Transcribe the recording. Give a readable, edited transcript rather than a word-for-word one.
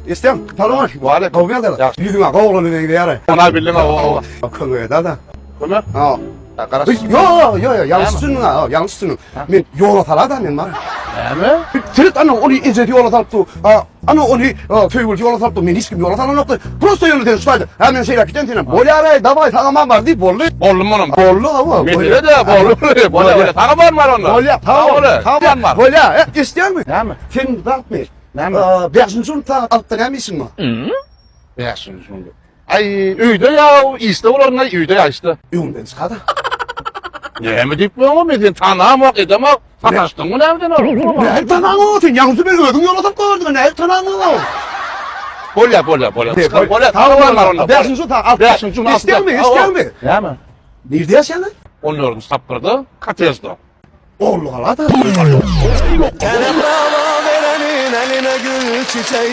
İsteyem. Tanımak. Vale. Kavga eder. Yaxşı. Yüzüme kavgalını ne yere. Ona bildin o. Kavga eder da. Kime? Ha. Karas. Yo, yanlışsın ha, yanlışsın. Men yol atar da men var. Neme? Tirit ana onu izledi yol atardı. Ana onu tövbe yol atardı. Men hiç kim yol atardı. Prosto yolu deniştaydı. Hemen şeyler giden. Bolyara davay tamam var değil bollu. Bollum onun. Bollu ama. Metire de bollu. Bolya. Tanıman var onda. Bolya tamam var. Bolya isteyen mi? Neme? Sen bak mı? Neme? Beşinci ta altta ne misin mi? Yaxşınız şimdi. Ay üyde ya iste olanlar üyde ya işte. Yumden çıkadı. Neme deyip mi oğlum edin tanımak edemek. Sataştın mı nereden oğlum? Ne tanağın o? Sen yalnız ben ödüm yol atıp gördün. Ne tanağın o? Bolya. Bolya tanıman var onda. Beşinci ta altta. Beşinci altta. İsteyen mi? Neme? Nerede yaşayan? Onun orada sapkırdı. Katezdi. Oğlu hala da. Kene brava verenin eline gül çiçeği